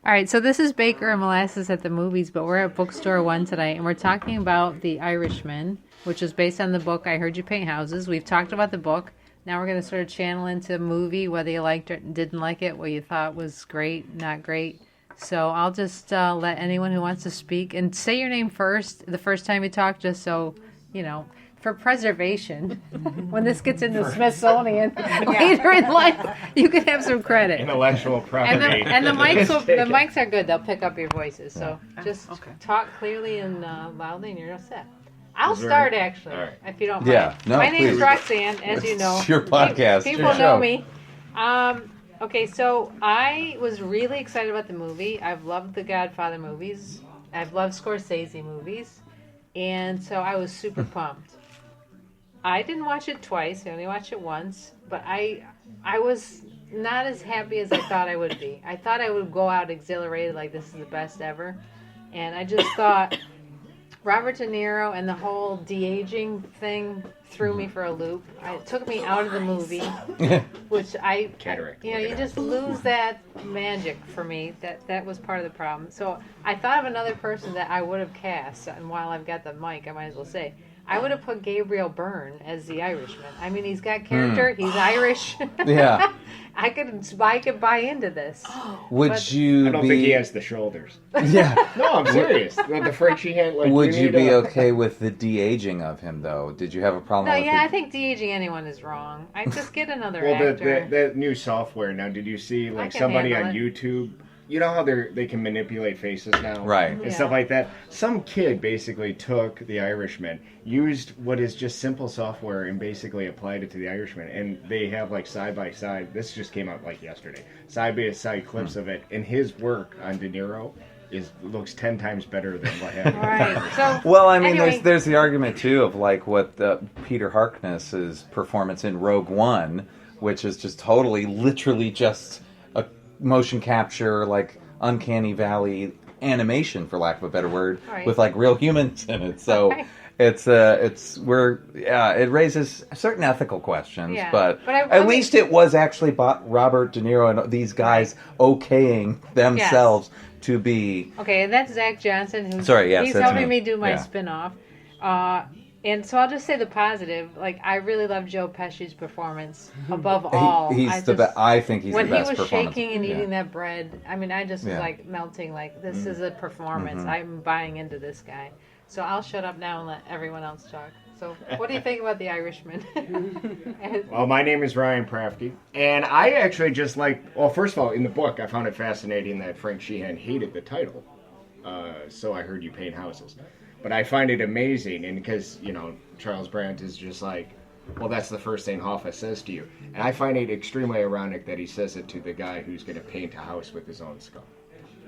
All right, so this is Baker and Molasses at the movies, but we're at BookStoreOne tonight, and we're talking about The Irishman, which is based on the book I Heard You Paint Houses. We've talked about the book. Now we're going to sort of channel into the movie, whether you liked it, didn't like it, what you thought was great, not great. So I'll just let anyone who wants to speak, and say your name first, the first time you talk, just so, you know, for preservation. When this gets into Smithsonian later in life, you can have some credit. Intellectual property. And the mics are good. They'll pick up your voices. So just talk clearly and loudly, and you're all set. I'll start, actually, if you don't mind. Yeah, no, My name's please. Roxanne, as you know. It's your podcast. People know me. Okay, so I was really excited about the movie. I've loved the Godfather movies. I've loved Scorsese movies. And so I was super pumped. I didn't watch it twice. I only watched it once. But I was not as happy as I thought I would be. I thought I would go out exhilarated, like this is the best ever. And I just thought Robert De Niro and the whole de-aging thing threw me for a loop. It took me out of the movie, which Cataract. you just lose that magic for me. That was part of the problem. So I thought of another person that I would have cast, and while I've got the mic, I might as well say, I would have put Gabriel Byrne as the Irishman. I mean, he's got character. He's Irish. Yeah. I could buy into this. Would you? I don't think he has the shoulders. Yeah. No, I'm serious. The French hand. Like, Would you be okay with the de-aging of him, though? Did you have a problem No, with I think de-aging anyone is wrong. I just get another actor. The new software now. Did you see I like can somebody on handle it. YouTube? You know how they can manipulate faces now, Right. and Yeah. stuff like that. Some kid basically took the Irishman, used what is just simple software, and basically applied it to the Irishman. And they have like side by side. This just came out like yesterday. Side by side clips of it, and his work on De Niro looks 10 times better than what happened. Right. So, Well, I mean, anyway. there's the argument too of like what Peter Harkness's performance in Rogue One, which is just literally just a motion capture, like uncanny valley animation, for lack of a better word, Right. with like real humans in it. So Right. it raises certain ethical questions, Yeah. but But I at least it was actually Robert De Niro and these guys okaying themselves to be. Okay, and that's Zach Johnson. He's that's helping me. me do my Yeah. spin-off. And so I'll just say the positive. Like, I really love Joe Pesci's performance above all. I think he's when the best he was performance. shaking and Yeah. eating that bread, I mean, I just was Yeah. like melting. Like, this is a performance. I'm buying into this guy. So I'll shut up now and let everyone else talk. So, what do you think about The Irishman? Well, my name is Ryan Praefke, and I actually just well, first of all, in the book, I found it fascinating that Frank Sheehan hated the title, So I Heard You Paint Houses. But I find it amazing, and because, Charles Brandt is just like, well, that's the first thing Hoffa says to you. And I find it extremely ironic that he says it to the guy who's going to paint a house with his own skull.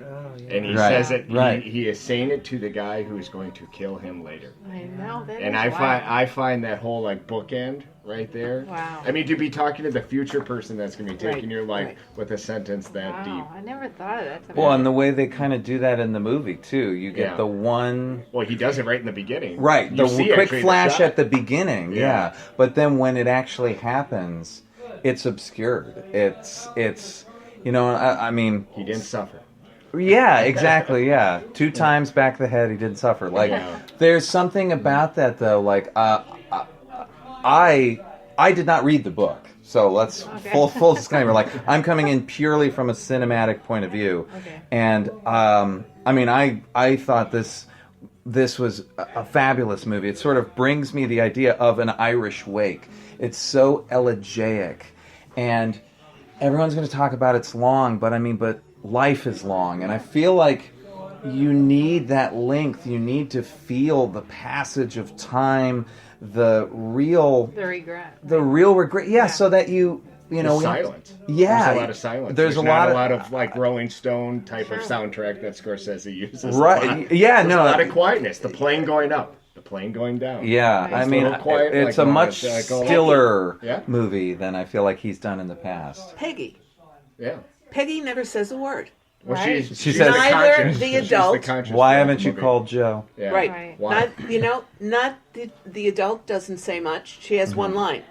Oh, yeah. And he says it, he is saying it to the guy who's going to kill him later. I know, that And is wild. I find that whole bookend right there. Wow. I mean, to be talking to the future person that's going to be taking your life right. with a sentence that Wow, deep. I never thought of that. Well, and the way they kind of do that in the movie too, you get the one. Well, he does it right in the beginning. Right, You the see quick actually flash shot. at the beginning, yeah. But then when it actually happens, it's obscured. It's I mean, He didn't suffer. yeah, exactly, yeah. 2 times back the head, he didn't suffer. Like, there's something about that though. Like, I did not read the book, so let's full disclaimer. Like, I'm coming in purely from a cinematic point of view, and I mean, I thought this was a fabulous movie. It sort of brings me the idea of an Irish wake. It's so elegiac, and everyone's going to talk about it's long, but life is long, and I feel like you need that length. You need to feel the passage of time, the real regret. Yeah, so that you know, silence. Yeah, There's a lot of silence. There's not a lot of Rolling Stone type of soundtrack that Scorsese uses. Right? Yeah, There's a lot of quietness. The plane going up, the plane going down. Yeah, I mean, quiet, it's a much stiller Yeah. movie than I feel like he's done in the past. Peggy. Yeah. Peggy never says a word. Well, Right. She says neither the she's adult. conscious why of haven't the you movie. called Joe? Yeah. Right. Why? Not the adult doesn't say much. She has one line.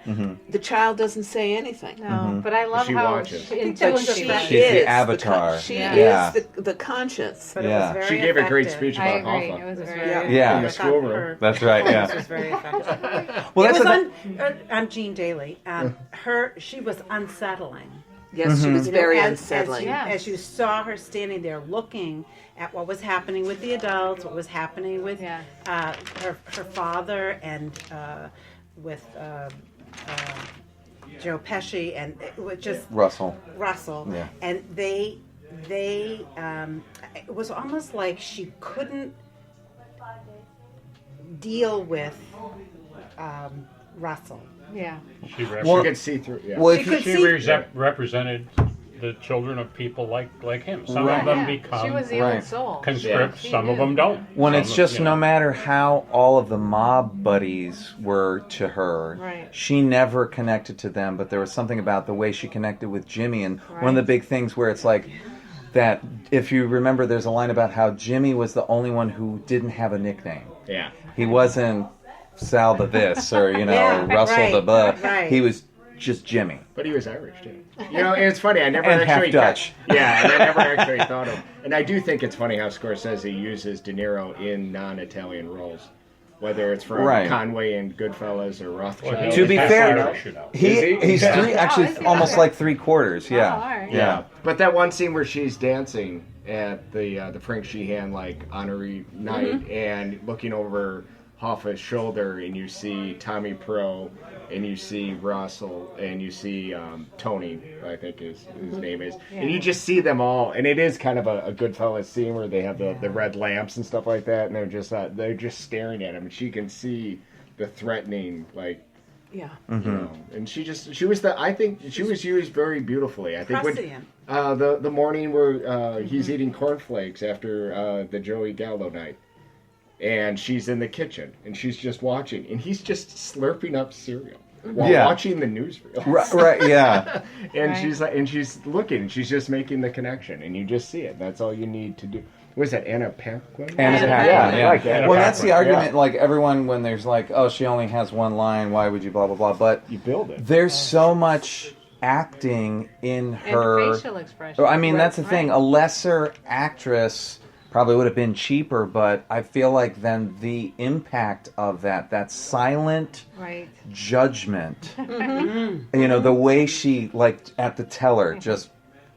The child doesn't say anything. No, but I love She how watches. But she effective. She's the is avatar. she Yeah. is the conscience. But Yeah. it was very She gave a great effective. speech I about agree. Hoffa. It was very Yeah. Yeah. In the I thought schoolroom. her That's right, performance yeah. was very effective. Well, It that's was I'm Jean Daly. She was unsettling. Yes, she was You know, very as unsettling. As you saw her standing there looking at what was happening with the adults, what was happening with her father, and with Joe Pesci, and it was just Russell. Yeah. And they it was almost like she couldn't deal with Russell. Yeah. She could see through. Yeah. Well, She represented the children of people like him. Some of them become She was the old soul. conscripts. She Some of knew. them don't. When Some it's of- just you no know. matter how all of the mob buddies were to her, Right. she never connected to them, but there was something about the way she connected with Jimmy. And one of the big things where it's like that, if you remember, there's a line about how Jimmy was the only one who didn't have a nickname. Yeah. He wasn't Sal the this or, Yeah, Russell right, the blah. right. He was just Jimmy. But he was Irish too. You know, and it's funny. I never And actually half Dutch. Yeah, and I never actually thought of. And I do think it's funny how Scorsese uses De Niro in non-Italian roles, whether it's from Right. Conway and Goodfellas or Rothschild. Well, To be he's fair, Irish, you know. Is he? he's Yeah. actually is he? almost like 3/4. Yeah. all right. Yeah, but that one scene where she's dancing at the Frank Sheehan honorary night and looking over Hoffa's shoulder, and you see Tommy Pro, and you see Russell, and you see Tony, I think his name is, and you just see them all, and it is kind of a Goodfellas scene where they have the red lamps and stuff like that, and they're just staring at him, and she can see the threatening Yeah. you know, and I think she was used very beautifully. I think Prescient. when the morning where he's eating cornflakes after the Joey Gallo night, and she's in the kitchen and she's just watching, and he's just slurping up cereal while watching the newsreel. Right, yeah. And Right. she's looking, and she's just making the connection, and you just see it. That's all you need to do. Was that Anna Paquin? Anna Paquin. Paquin, yeah. Like Anna Well, that's Paquin, the argument. yeah. Like everyone, when there's like, oh, she only has one line. Why would you blah blah blah? But You build it. there's so much acting in And her. facial expression. I mean, that's the thing. Right. A lesser actress probably would have been cheaper, but I feel like then the impact of that silent Right. judgment, the way she, like, at the teller, just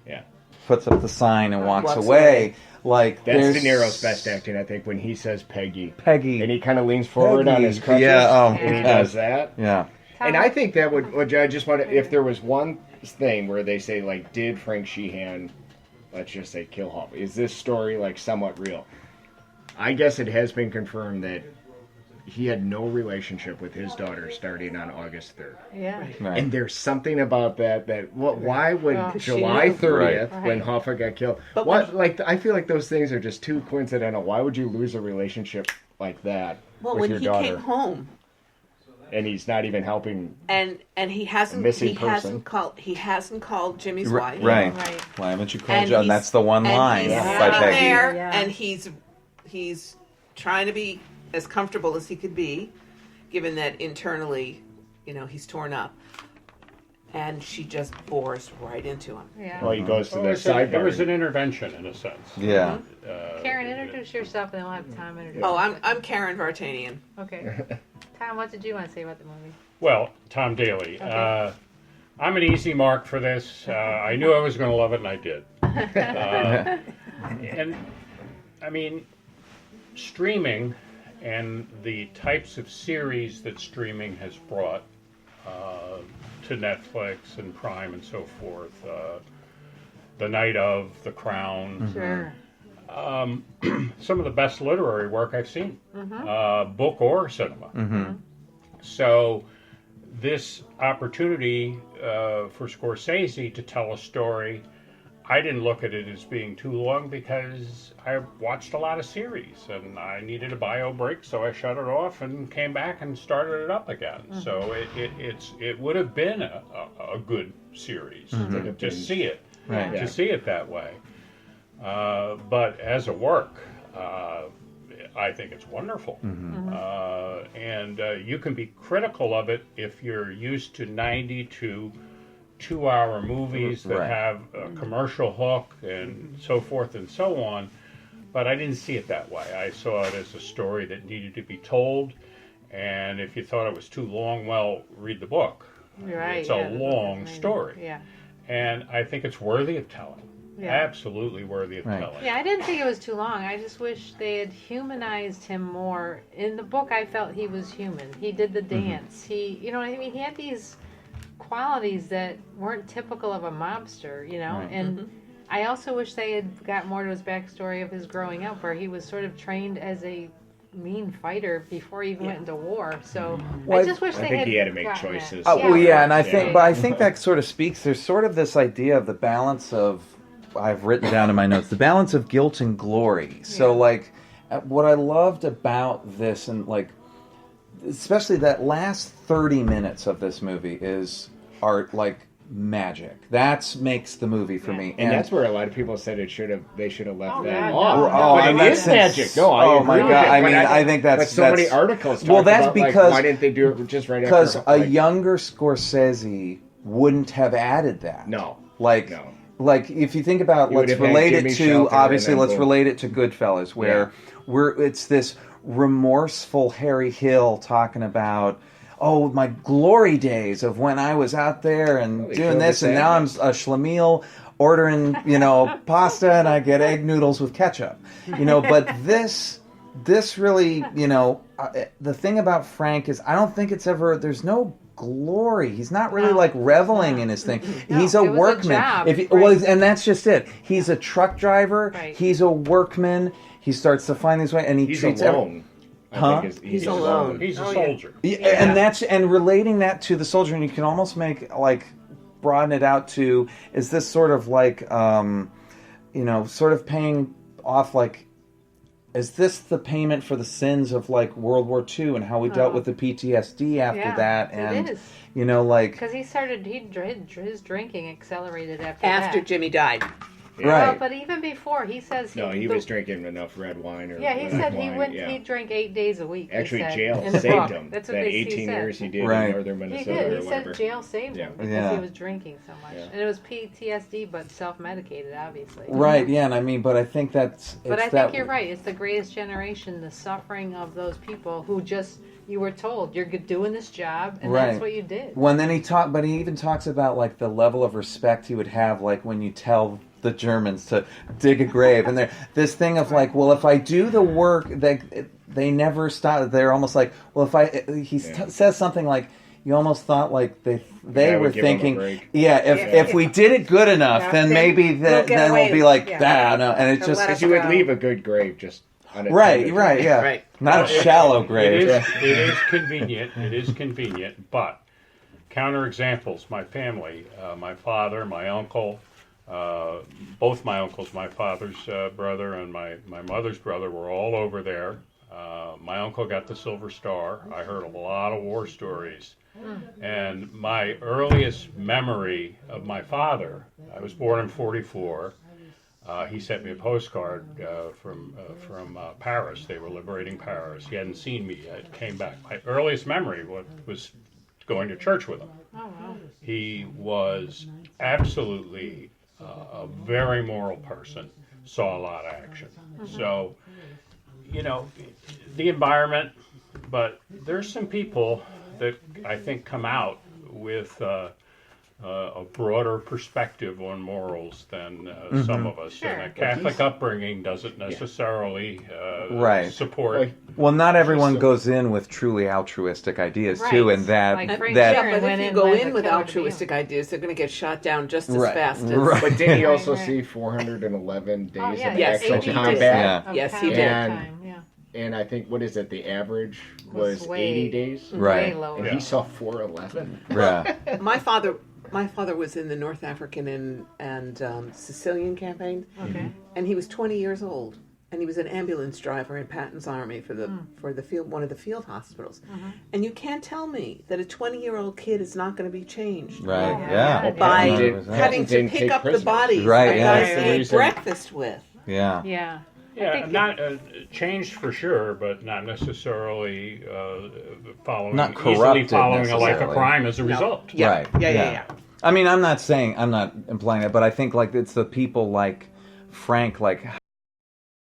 Yeah. puts up the sign and walks Walks away. Like, That's there's De Niro's best acting, I think, when he says Peggy. Peggy. And he kind of leans forward on his crutches. Yeah, oh, and he God. does that. Yeah. And I think that would I just want to, if there was one thing where they say, like, did Frank Sheehan, let's just say, kill Hoffa? Is this story, like, somewhat real? I guess it has been confirmed that he had no relationship with his daughter starting on August 3rd. Yeah. Right. And there's something about why would Well, July 30th, Right. when Hoffa got killed, But I feel like those things are just too coincidental. Why would you lose a relationship like that Well, with when your he daughter? came home And he's not even helping. and he hasn't Missing person. he hasn't called Jimmy's Right. wife. Right. Right. Why haven't you call And John? he's- That's the one and line he's by sitting Peggy. there, Yeah. and he's trying to be as comfortable as he could be, given that internally, he's torn up. And she just bores right into him. Yeah. Well, he goes to Well, the it was sidebar. an intervention in a sense. Yeah. Karen, introduce yourself, and then we'll have Tom introduce. Oh, I'm Karen Vartanian. Okay. Tom, what did you want to say about the movie? Well, Tom Daly. Okay. I'm an easy mark for this. I knew I was going to love it, and I did. And I mean, streaming and the types of series that streaming has brought to Netflix and Prime and so forth, The Night of, The Crown, Sure. some of the best literary work I've seen, book or cinema. So this opportunity for Scorsese to tell a story, I didn't look at it as being too long because I watched a lot of series and I needed a bio break, so I shut it off and came back and started it up again. So it would have been a good series to see it, Right. to see it that way. But as a work, I think it's wonderful. And you can be critical of it if you're used to 90 to 2-hour movies that have a commercial hook and so forth and so on. But I didn't see it that way. I saw it as a story that needed to be told. And if you thought it was too long, well, read the book. Right. It's a long story. Yeah. And I think it's worthy of telling. Yeah. Absolutely worthy of telling. Yeah, I didn't think it was too long. I just wish they had humanized him more. In the book, I felt he was human. He did the dance. He, you know what I mean? He had these qualities that weren't typical of a mobster, you know? And I also wish they had got more to his backstory of his growing up, where he was sort of trained as a mean fighter before he even went into war. So I just wish they had. I think he had to make choices. And I think, but I think that sort of speaks. There's sort of this idea of the balance of, I've written down in my notes, the balance of guilt and glory. So like, what I loved about this, and like, especially that last 30 minutes of this movie are like magic. That makes the movie for me, and that's where a lot of people said they should have left that off. But it is magic. No, my God! I mean, I think that's so many articles. Well, that's about, because like, why didn't they do it just right after? Because a younger Scorsese wouldn't have added that. No. Like if you think about, let's relate it to Goodfellas, where it's this remorseful Harry Hill talking about, oh, my glory days of when I was out there and doing this, and now I'm a schlemiel ordering, pasta, and I get egg noodles with ketchup. But this really, the thing about Frank is, I don't think there's no glory. He's not really like reveling in his thing. He's a workman. And that's just it. He's a truck driver. Right. He's a workman. He starts to find his way, and he's alone. He's alone. He's a soldier. And relating that to the soldier, and you can almost make broaden it out to, is this sort of like sort of paying off, like, is this the payment for the sins of like World War II and how we dealt with the PTSD after that? And it is. Because his drinking accelerated after Jimmy died. Right. Well, but even before, he says he was drinking enough red wine. He said he drank 8 days a week. Actually, jail saved him. That's what that 18 years he did in northern Minnesota. He did. He said jail saved him because he was drinking so much, and it was PTSD, but self-medicated, obviously. Right. Yeah, and I mean, but I think that's. But I think you're right. It's the greatest generation. The suffering of those people who just. You were told you're doing this job, and that's what you did. Well, and then he even talks about like the level of respect he would have, like when you tell the Germans to dig a grave, and this thing of like, well, if I do the work, they never stop. They're almost like, well, if says something like, you almost thought like they were thinking, if we did it good enough, then maybe then we'll be like, no, and it just because you would leave a good grave just. Right, not a shallow grave. It is convenient. It is convenient, but counterexamples. My family, my father, my uncle, both my uncles, my father's brother and my mother's brother were all over there. My uncle got the Silver Star. I heard a lot of war stories. And my earliest memory of my father, I was born in 1944. He sent me a postcard from Paris. They were liberating Paris. He hadn't seen me yet. Came back. My earliest memory was going to church with him. Oh, wow. He was absolutely a very moral person. Saw a lot of action. So, the environment. But there's some people that I think come out with. A broader perspective on morals than some of us. Sure. And a Catholic upbringing doesn't necessarily support. Well, not everyone goes in with truly altruistic ideas too, and but if you go in with altruistic ideas, they're going to get shot down just as fast. But did he also see 411 days of actual combat? Yes, he did. And I think, what is it, the average was 80 days? Right. And he saw 411. Yeah. My father was in the North African and Sicilian campaign, and he was 20 years old, and he was an ambulance driver in Patton's army for the field, one of the field hospitals. And you can't tell me that a 20-year-old kid is not going to be changed, right? Yeah, by having to pick up the bodies of guys he ate breakfast with. Yeah. Yeah. Yeah, not changed for sure, but not necessarily following Not easily corrupted following a life of necessarily. crime as a result. Yeah. Right. Yeah. I mean, I'm not implying that, but I think like it's the people like Frank, like